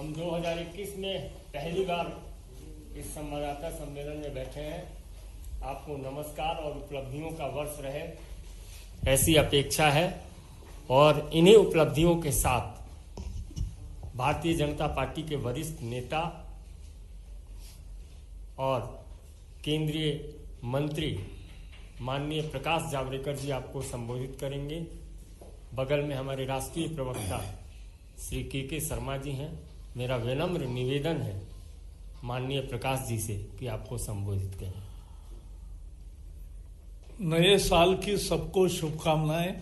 हम 2021 में पहली बार इस संवाददाता सम्मेलन में बैठे हैं। आपको नमस्कार और उपलब्धियों का वर्ष रहे ऐसी अपेक्षा है और इन्हीं उपलब्धियों के साथ भारतीय जनता पार्टी के वरिष्ठ नेता और केंद्रीय मंत्री माननीय प्रकाश जावड़ेकर जी आपको संबोधित करेंगे। बगल में हमारे राष्ट्रीय प्रवक्ता श्री के शर्मा जी हैं। मेरा विनम्र निवेदन है माननीय प्रकाश जी से कि आपको संबोधित करें। नए साल की सबको शुभकामनाएं।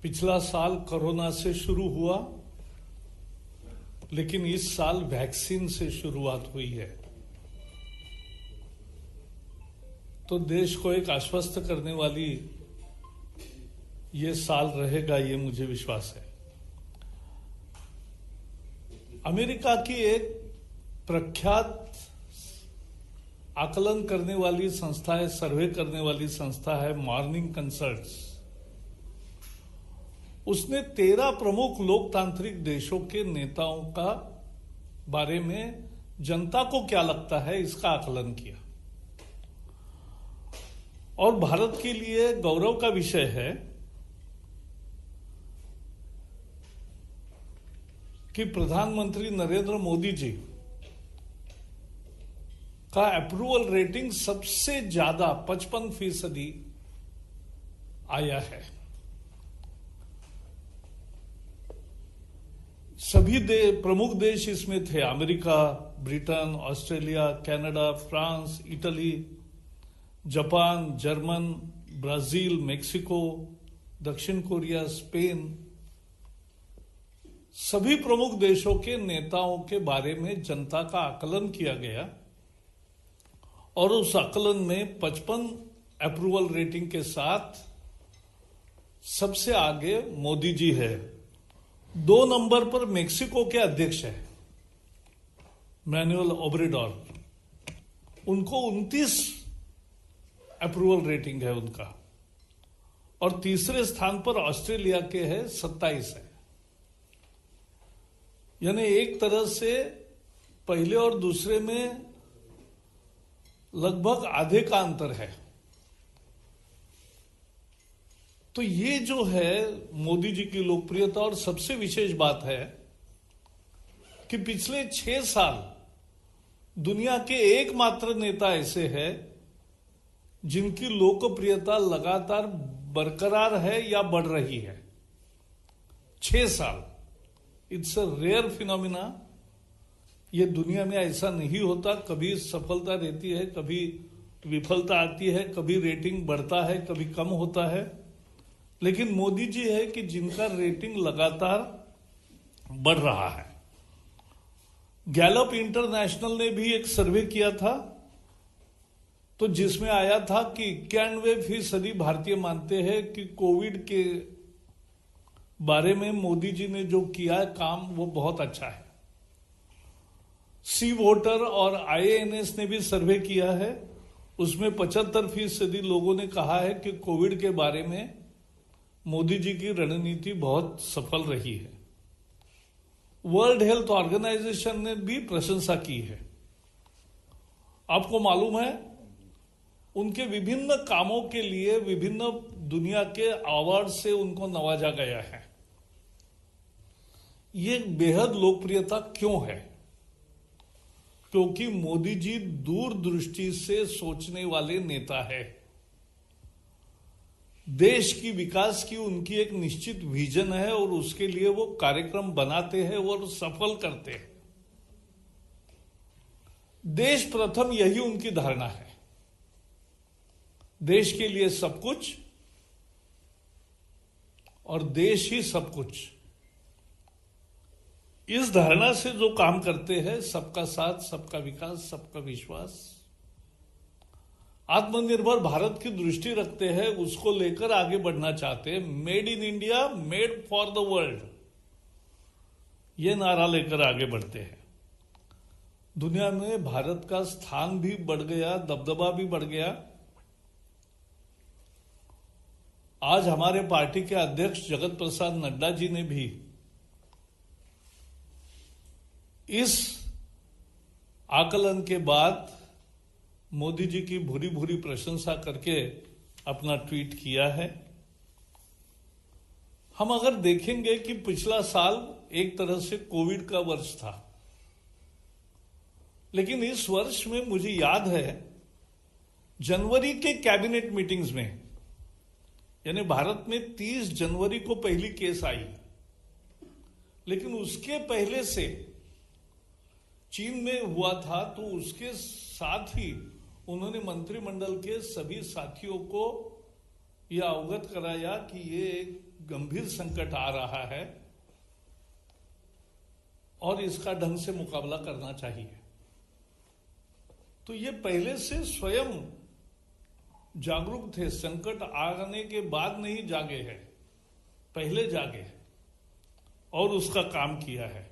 पिछला साल कोरोना से शुरू हुआ, लेकिन इस साल वैक्सीन से शुरुआत हुई है, तो देश को एक आश्वस्त करने वाली ये साल रहेगा, ये मुझे विश्वास है। अमेरिका की एक प्रख्यात आकलन करने वाली संस्था है, सर्वे करने वाली संस्था है मॉर्निंग कंसल्ट्स। उसने 13 प्रमुख लोकतांत्रिक देशों के नेताओं का बारे में जनता को क्या लगता है इसका आकलन किया, और भारत के लिए गौरव का विषय है कि प्रधानमंत्री नरेंद्र मोदी जी का अप्रूवल रेटिंग सबसे ज्यादा 55% आया है। सभी प्रमुख देश इसमें थे, America, Britain, Australia, Canada, France, Italy, Japan, German, Brazil, Mexico, दक्षिण कोरिया, स्पेन। सभी प्रमुख देशों के नेताओं के बारे में जनता का आकलन किया गया और उस आकलन में 55 अप्रूवल रेटिंग के साथ सबसे आगे मोदी जी है। 2 नंबर पर मेक्सिको के अध्यक्ष है मैनुअल ओब्रेडोर, उनको 29 अप्रूवल रेटिंग है उनका, और तीसरे स्थान पर ऑस्ट्रेलिया के है 27 है। यानी एक तरह से पहले और दूसरे में लगभग आधे का अंतर है। तो ये जो है मोदी जी की लोकप्रियता, और सबसे विशेष बात है कि पिछले 6 साल दुनिया के एकमात्र नेता ऐसे हैं जिनकी लोकप्रियता लगातार बरकरार है या बढ़ रही है। 6 साल, इट्स अ रेयर फिनोमिना। ये दुनिया में ऐसा नहीं होता। कभी सफलता रहती है, कभी विफलता आती है, कभी रेटिंग बढ़ता है, कभी कम होता है, लेकिन मोदी जी है कि जिनका रेटिंग लगातार बढ़ रहा है। गैलप इंटरनेशनल ने भी एक सर्वे किया था, तो जिसमें आया था कि 91% भारतीय मानते हैं कि कोविड के बारे में मोदी जी ने जो किया है काम वो बहुत अच्छा है। सी वोटर और IANS ने भी सर्वे किया है, उसमें 75% लोगों ने कहा है कि कोविड के बारे में मोदी जी की रणनीति बहुत सफल रही है। वर्ल्ड हेल्थ ऑर्गेनाइजेशन ने भी प्रशंसा की है। आपको मालूम है उनके विभिन्न कामों के लिए विभिन्न दुनिया के अवार्ड से उनको नवाजा गया है। ये बेहद लोकप्रियता क्यों है? क्योंकि मोदी जी दूरदृष्टि से सोचने वाले नेता है। देश की विकास की उनकी एक निश्चित विजन है और उसके लिए वो कार्यक्रम बनाते हैं और सफल करते हैं। देश प्रथम, यही उनकी धारणा है। देश के लिए सब कुछ और देश ही सब कुछ। इस धारणा से जो काम करते हैं, सबका साथ, सबका विकास, सबका विश्वास, आत्मनिर्भर भारत की दृष्टि रखते हैं, उसको लेकर आगे बढ़ना चाहते हैं। Made in India, made for the world, ये नारा लेकर आगे बढ़ते हैं। दुनिया में भारत का स्थान भी बढ़ गया, दबदबा भी बढ़ गया। आज हमारे पार्टी के अध्यक्ष जगत प्रसाद नड्डा जी ने भी इस आकलन के बाद मोदी जी की भूरी भूरी प्रशंसा करके अपना ट्वीट किया है। हम अगर देखेंगे कि पिछला साल एक तरह से कोविड का वर्ष था, लेकिन इस वर्ष में मुझे याद है जनवरी के कैबिनेट मीटिंग्स में, यानी भारत में 30 जनवरी को पहली केस आई, लेकिन उसके पहले से चीन में हुआ था, तो उसके साथ ही उन्होंने मंत्रिमंडल के सभी साथियों को यह अवगत कराया कि ये एक गंभीर संकट आ रहा है और इसका ढंग से मुकाबला करना चाहिए। तो ये पहले से स्वयं जागरूक थे, संकट आने के बाद नहीं जागे हैं, पहले जागे और उसका काम किया है,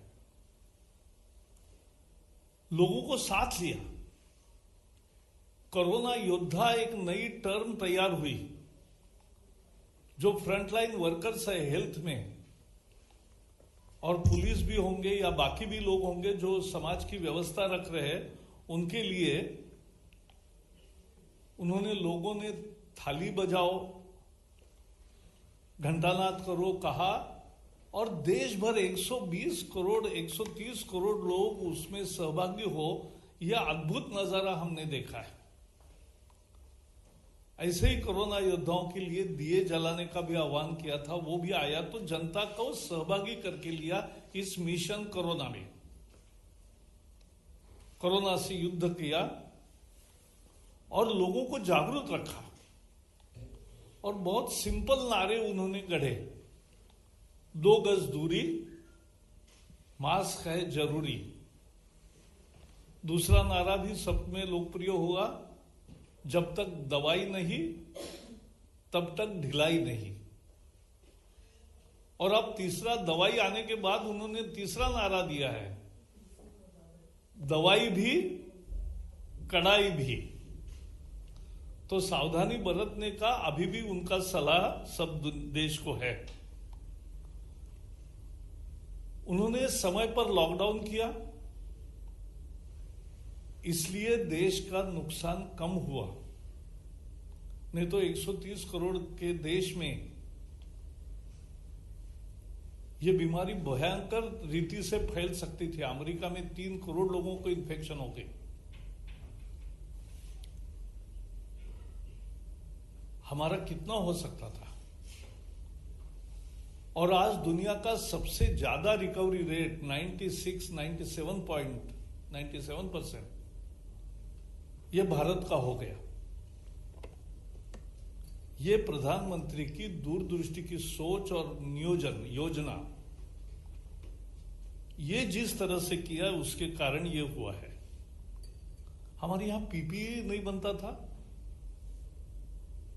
लोगों को साथ लिया। कोरोना योद्धा एक नई टर्म तैयार हुई, जो फ्रंटलाइन वर्कर्स है हेल्थ में, और पुलिस भी होंगे या बाकी भी लोग होंगे जो समाज की व्यवस्था रख रहे हैं, उनके लिए उन्होंने, लोगों ने थाली बजाओ, घंटानाद करो कहा, और देश भर 120 करोड़ 130 करोड़ लोग उसमें सहभागी हो, यह अद्भुत नजारा हमने देखा है। ऐसे ही कोरोना योद्धाओं के लिए दिए जलाने का भी आह्वान किया था, वो भी आया, तो जनता को सहभागी करके लिया इस मिशन कोरोना में, कोरोना से युद्ध किया और लोगों को जागरूक रखा। और बहुत सिंपल नारे उन्होंने गढ़े, 2 गज दूरी, मास्क है जरूरी। दूसरा नारा भी सब में लोकप्रिय हुआ, जब तक दवाई नहीं तब तक ढिलाई नहीं। और अब तीसरा, दवाई आने के बाद उन्होंने तीसरा नारा दिया है, दवाई भी कड़ाई भी। तो सावधानी बरतने का अभी भी उनका सलाह सब देश को है। उन्होंने समय पर लॉकडाउन किया, इसलिए देश का नुकसान कम हुआ, नहीं तो 130 करोड़ के देश में यह बीमारी भयंकर रीति से फैल सकती थी। अमेरिका में 3 करोड़ लोगों को इन्फेक्शन हो गई। हमारा कितना हो सकता था। और आज दुनिया का सबसे ज्यादा रिकवरी रेट 97% यह भारत का हो गया। ये प्रधानमंत्री की दूरदृष्टि की सोच और नियोजन योजना, ये जिस तरह से किया उसके कारण ये हुआ है। हमारे यहां पीपीई नहीं बनता था,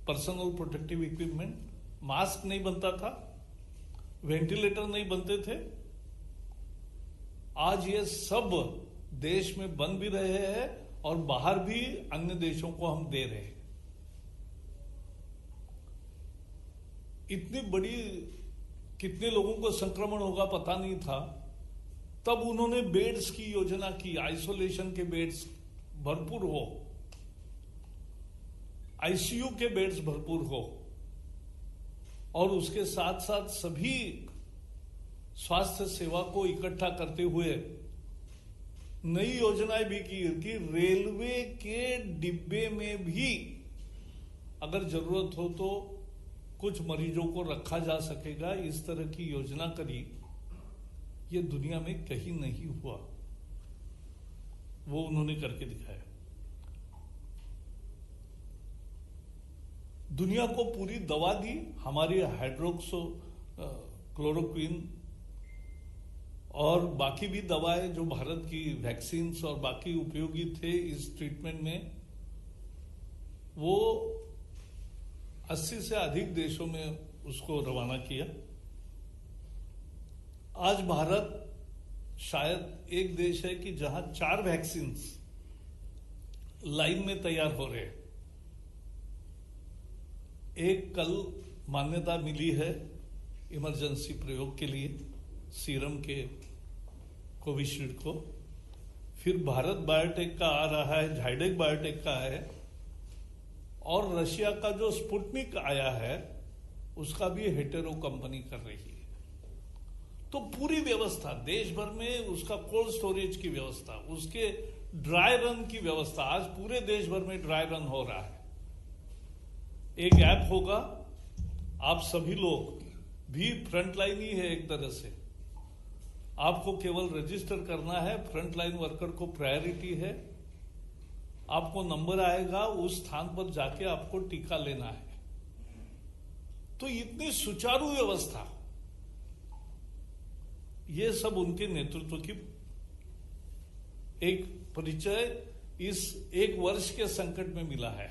पर्सनल प्रोटेक्टिव इक्विपमेंट, मास्क नहीं बनता था, वेंटिलेटर नहीं बनते थे। आज ये सब देश में बन भी रहे हैं और बाहर भी अन्य देशों को हम दे रहे हैं। इतनी बड़ी, कितने लोगों को संक्रमण होगा पता नहीं था, तब उन्होंने बेड्स की योजना की, आइसोलेशन के बेड्स भरपूर हो, आईसीयू के बेड्स भरपूर हो, और उसके साथ साथ सभी स्वास्थ्य सेवा को इकट्ठा करते हुए नई योजनाएं भी की कि रेलवे के डिब्बे में भी अगर जरूरत हो तो कुछ मरीजों को रखा जा सकेगा। इस तरह की योजना करी, ये दुनिया में कहीं नहीं हुआ, वो उन्होंने करके दिखाया। दुनिया को पूरी दवा दी, हमारी हाइड्रोक्सो क्लोरोक्विन और बाकी भी दवाएं जो भारत की वैक्सीन्स और बाकी उपयोगी थे इस ट्रीटमेंट में, वो 80 से अधिक देशों में उसको रवाना किया। आज भारत शायद एक देश है कि जहां 4 वैक्सीन्स लाइन में तैयार हो रहे हैं। एक कल मान्यता मिली है इमरजेंसी प्रयोग के लिए, सीरम के कोविशील्ड को, फिर भारत बायोटेक का आ रहा है, झाइडेक बायोटेक का है, और रशिया का जो स्पुतनिक आया है उसका भी हेटेरो कंपनी कर रही है। तो पूरी व्यवस्था देश भर में, उसका कोल्ड स्टोरेज की व्यवस्था, उसके ड्राई रन की व्यवस्था, आज पूरे देश भर में ड्राई रन हो रहा है। एक ऐप होगा, आप सभी लोग भी फ्रंटलाइन ही है एक तरह से, आपको केवल रजिस्टर करना है, फ्रंटलाइन वर्कर को प्रायोरिटी है, आपको नंबर आएगा, उस स्थान पर जाके आपको टीका लेना है। तो इतनी सुचारू व्यवस्था, ये सब उनके नेतृत्व की एक परिचय इस एक वर्ष के संकट में मिला है।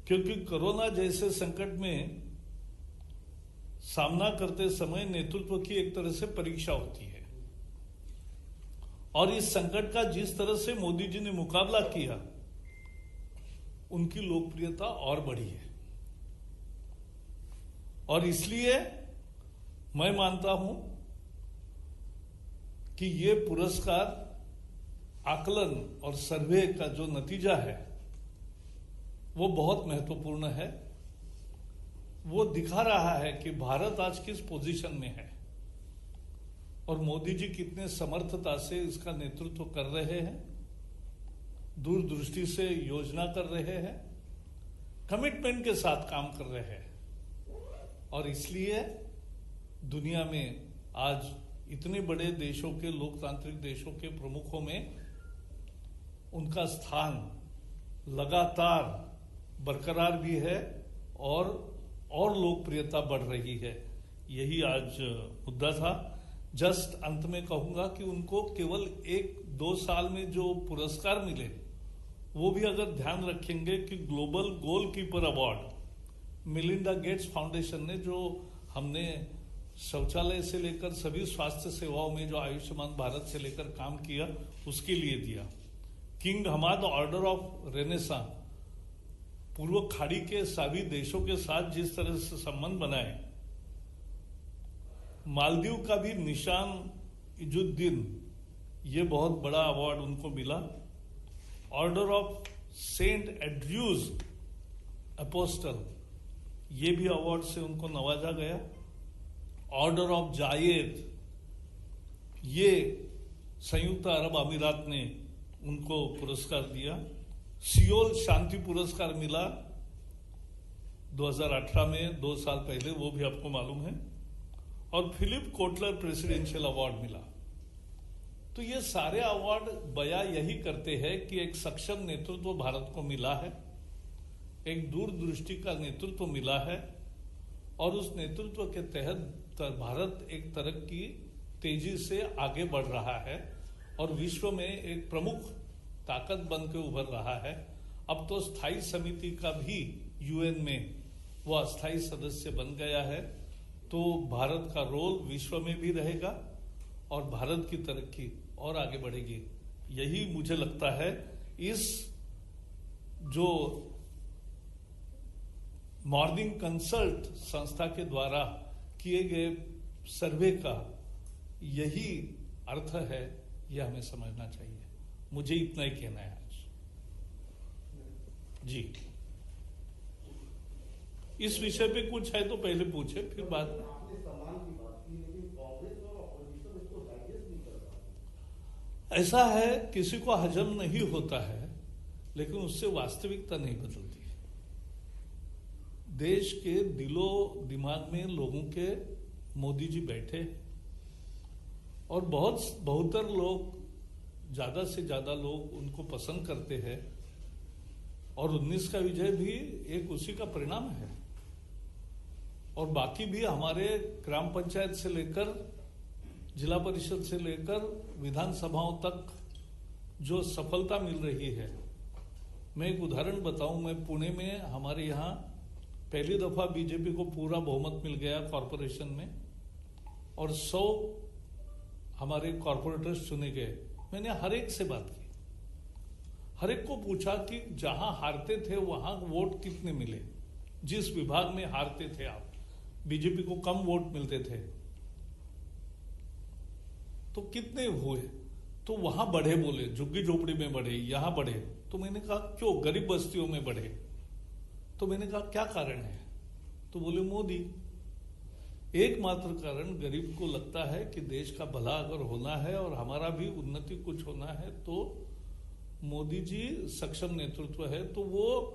क्योंकि कोरोना जैसे संकट में सामना करते समय नेतृत्व की एक तरह से परीक्षा होती है, और इस संकट का जिस तरह से मोदी जी ने मुकाबला किया, उनकी लोकप्रियता और बढ़ी है। और इसलिए मैं मानता हूं कि ये पुरस्कार, आकलन और सर्वे का जो नतीजा है वो बहुत महत्वपूर्ण है। वो दिखा रहा है कि भारत आज किस पोजीशन में है और मोदी जी कितने समर्थता से इसका नेतृत्व कर रहे हैं, दूरदृष्टि से योजना कर रहे हैं, कमिटमेंट के साथ काम कर रहे हैं। और इसलिए दुनिया में आज इतने बड़े देशों के, लोकतांत्रिक देशों के प्रमुखों में उनका स्थान लगातार बरकरार भी है और लोकप्रियता बढ़ रही है। यही आज मुद्दा था। जस्ट अंत में कहूंगा कि उनको केवल 1-2 साल में जो पुरस्कार मिले, वो भी अगर ध्यान रखेंगे कि global goalkeeper award Melinda Gates foundation ने, जो हमने शौचालय से लेकर सभी स्वास्थ्य सेवाओं में जो आयुष्मान भारत से लेकर काम किया, उसके लिए दिया। King Hamad Order of Renaissance, पूर्व खाड़ी के सभी देशों के साथ जिस तरह से संबंध बनाए, मालदीव का भी निशान इजुद्दीन, ये बहुत बड़ा अवार्ड उनको मिला। ऑर्डर ऑफ सेंट एड्रूज अपोस्टल, ये भी अवार्ड से उनको नवाजा गया। ऑर्डर ऑफ जायद, ये संयुक्त अरब अमीरात ने उनको पुरस्कार दिया। सियोल शांति पुरस्कार मिला 2018 में, 2 साल पहले, वो भी आपको मालूम है। और फिलिप कोटलर प्रेसिडेंशियल अवार्ड मिला। तो ये सारे अवार्ड बया यही करते हैं कि एक सक्षम नेतृत्व भारत को मिला है, एक दूरदृष्टि का नेतृत्व मिला है, और उस नेतृत्व के तहत भारत एक तरक्की तेजी से आगे बढ़ रहा है और विश्व में एक प्रमुख ताकत बनकर उभर रहा है। अब तो स्थायी समिति का भी यूएन में वो अस्थायी सदस्य बन गया है। तो भारत का रोल विश्व में भी रहेगा और भारत की तरक्की और आगे बढ़ेगी। यही मुझे लगता है इस जो मॉर्निंग कंसल्ट संस्था के द्वारा किए गए सर्वे का यही अर्थ है, यह हमें समझना चाहिए। मुझे इतना ही कहना है आज। जी, इस विषय पे कुछ है तो पहले पूछे, फिर बाद में। आपने सम्मान की बात की, लेकिन कांग्रेस और ऑपोजिशन इसको डाइजेस्ट नहीं कर पाती। ऐसा है, किसी को हजम नहीं होता है, लेकिन उससे वास्तविकता नहीं बदलती। देश के दिलो दिमाग में लोगों के मोदी जी बैठे और बहुतर लोग, ज्यादा से ज्यादा लोग उनको पसंद करते हैं, और 19 का विजय भी एक उसी का परिणाम है। और बाकी भी हमारे ग्राम पंचायत से लेकर जिला परिषद से लेकर विधानसभाओं तक जो सफलता मिल रही है, मैं एक उदाहरण बताऊं। मैं पुणे में, हमारे यहाँ पहली दफा बीजेपी को पूरा बहुमत मिल गया कॉरपोरेशन में, और 100 हमारे कॉरपोरेटर्स चुने गए। मैंने हर एक से बात की, हर एक को पूछा कि जहां हारते थे वहां वोट कितने मिले, जिस विभाग में हारते थे आप, बीजेपी को कम वोट मिलते थे, तो कितने हुए? तो वहां बढ़े, बोले झुग्गी झोपड़ी में बढ़े, यहां बढ़े। तो मैंने कहा क्यों गरीब बस्तियों में बढ़े? तो मैंने कहा क्या कारण है? तो बोले मोदी। एकमात्र कारण, गरीब को लगता है कि देश का भला अगर होना है और हमारा भी उन्नति कुछ होना है तो मोदी जी सक्षम नेतृत्व है। तो वो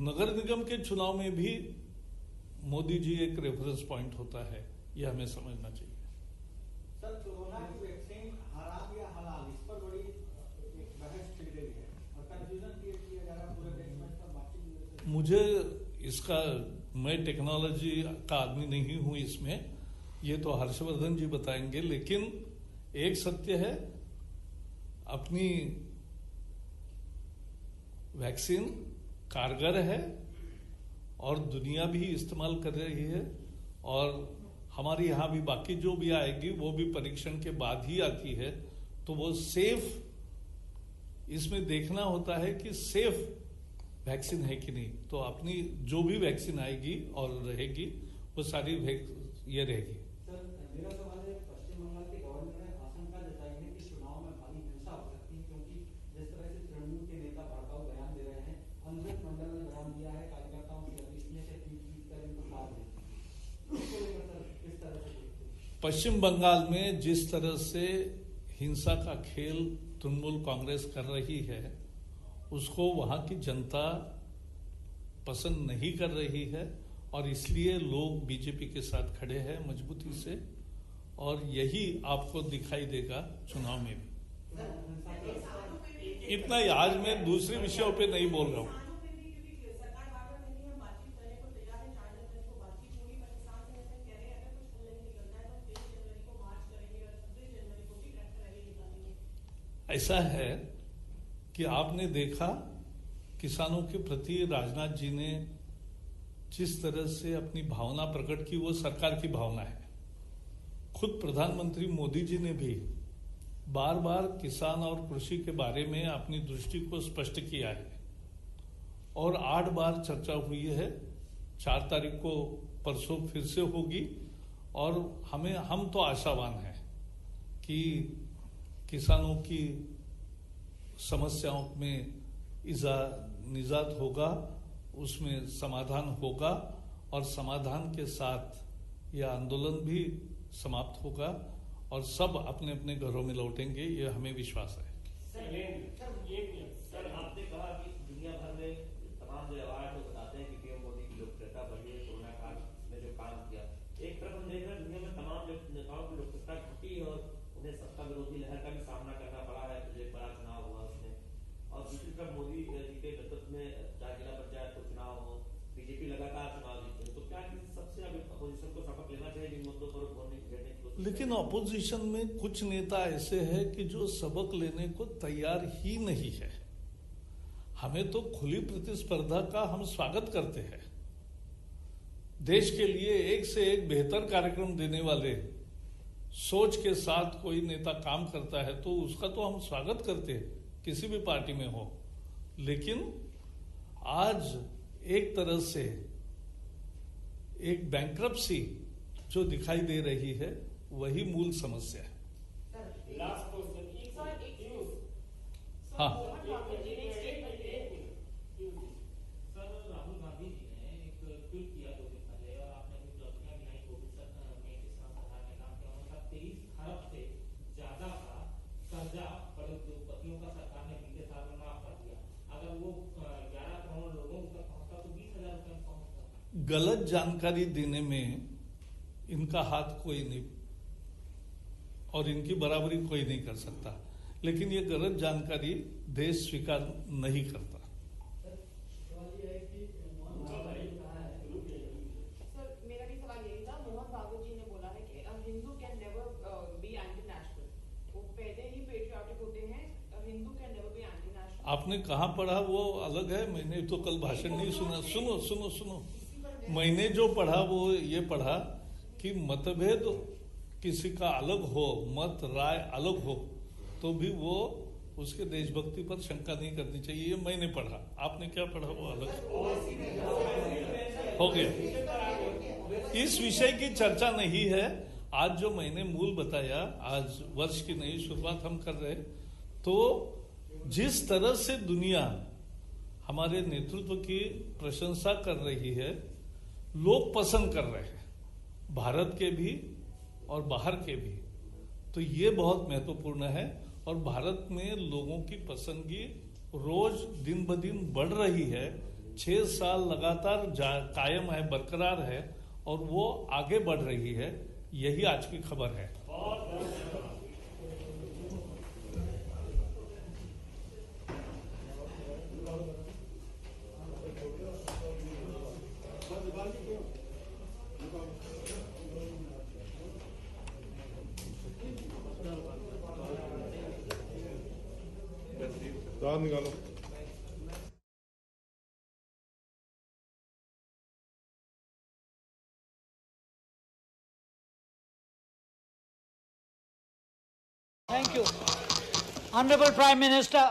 नगर निगम के चुनाव में भी मोदी जी एक रेफरेंस पॉइंट होता है, यह हमें समझना चाहिए। सर, कोरोना की वैक्सीन हराम या हलाल, इस पर बड़ी एक बहस छिड़ गई है और कंफ्यूजन क्रिएट किया जा रहा है पूरे देश में। इस पर बातचीत मुझे इसका, मैं टेक्नोलॉजी का आदमी नहीं हूं इसमें, ये तो हर्षवर्धन जी बताएंगे। लेकिन एक सत्य है, अपनी वैक्सीन कारगर है और दुनिया भी इस्तेमाल कर रही है, और हमारे यहां भी बाकी जो भी आएगी वो भी परीक्षण के बाद ही आती है। तो वो सेफ, इसमें देखना होता है कि सेफ वैक्सीन है कि नहीं। तो अपनी जो भी वैक्सीन आएगी और रहेगी वो सारी ये रहेगी। सर, मेरा सवाल है, पश्चिम बंगाल के गवर्नर ने आशंका जताई है कि चुनाव में भारी हिंसा हो सकती है, क्योंकि जिस तरह से तृणमूल के नेता भड़काऊ बयान दे रहे हैं। अमृत मंडल ने बयान दिया है, कार्यकर्ताओं की इसमें से पीट कर इनको मार देते। इसको लेकर सर किस तरह से देखते हैं? पश्चिम बंगाल में जिस तरह से हिंसा का खेल तृणमूल कांग्रेस कर रही है उसको वहां की जनता पसंद नहीं कर रही है, और इसलिए लोग बीजेपी के साथ खड़े हैं मजबूती से, और यही आपको दिखाई देगा चुनाव में भी। इतना ही, आज मैं दूसरे विषयों पे नहीं बोल रहा हूं। ऐसा है कि आपने देखा किसानों के प्रति राजनाथ जी ने जिस तरह से अपनी भावना प्रकट की, वो सरकार की भावना है। खुद प्रधानमंत्री मोदी जी ने भी बार बार किसान और कृषि के बारे में अपनी दृष्टि को स्पष्ट किया है, और 8 बार चर्चा हुई है। 4 तारीख को परसों फिर से होगी, और हम तो आशावान हैं कि किसानों की समस्याओं में निजात होगा, उसमें समाधान होगा, और समाधान के साथ यह आंदोलन भी समाप्त होगा और सब अपने अपने घरों में लौटेंगे, ये हमें विश्वास है। सर, आपने कहा कि दुनिया भर में तमाम जो अवार्ड बताते हैं कि पीएम मोदी की लोकप्रियता बढ़ी है कोरोना काल में जो काम किया। एक तरफ हम देख रहे हैं दुनिया में तमाम नेताओं की लोकप्रियता घटी और उन्हें सत्ता विरोधी लहर का भी सामना करना पड़ा है, एक बड़ा चुनाव हुआ उसमें। और दूसरी तरफ मोदी जी के नेतृत्व में चाहे जिला पंचायत को चुनाव हो, बीजेपी लगातार चुनाव जीते। तो क्या सबसे अभी अपोजिशन को सबक लेना चाहिए इन मुद्दों पर बोलने की? लेकिन अपोजिशन में कुछ नेता ऐसे हैं कि जो सबक लेने को तैयार ही नहीं है। हमें तो खुली प्रतिस्पर्धा का हम स्वागत करते हैं। देश के लिए एक से एक बेहतर कार्यक्रम देने वाले सोच के साथ कोई नेता काम करता है तो उसका तो हम स्वागत करते हैं, किसी भी पार्टी में हो। लेकिन आज एक तरह से एक बैंक्रप्सी जो दिखाई दे रही है वही मूल समस्या है। Last question. हाँ, सर, राहुल गांधी जी ने एक ट्वीट किया 2 दिन पहले और आपने भी उपलब्धियां गिनाई कोविड में किस तरह सरकार ने काम किया। उन्होंने कहा 23 खरब से ज्यादा का कर्जा बड़े उद्योगपतियों का सरकार ने बीते साल में माफ कर दिया। अगर वो 11 करोड़ लोगों तक पहुंचता तो 20,000 रुपए में पहुंचता। गलत जानकारी देने में इनका हाथ कोई नहीं और इनकी बराबरी कोई नहीं कर सकता, लेकिन ये गलत जानकारी देश स्वीकार नहीं करता। सर, मेरा भी सवाल यही था। मोहन भागवत जी ने बोला है कि Hindu can never be anti national. वो पहले ही पेट्रियाटिक होते हैं, Hindu can never be anti national. आपने कहाँ पढ़ा वो अलग है, मैंने तो कल भाषण नहीं सुना। सुनो सुनो सुनो, मैंने जो पढ़ा वो ये पढ़ा कि मतभेद किसी का अलग हो, मत राय अलग हो, तो भी वो उसके देशभक्ति पर शंका नहीं करनी चाहिए। ये मैंने पढ़ा, आपने क्या पढ़ा वो अलग हो गया। इस विषय की चर्चा नहीं है। आज जो मैंने मूल बताया, आज वर्ष की नई शुरुआत हम कर रहे, तो जिस तरह से दुनिया हमारे नेतृत्व की प्रशंसा कर रही है, लोग पसंद कर रहे हैं, भारत के भी और बाहर के भी, तो ये बहुत महत्वपूर्ण है। और भारत में लोगों की पसंदगी रोज दिन ब दिन बढ़ रही है। 6 साल लगातार कायम है, बरकरार है, और वो आगे बढ़ रही है। यही आज की खबर है। दांत निकालो। Thank you. Honorable Prime Minister.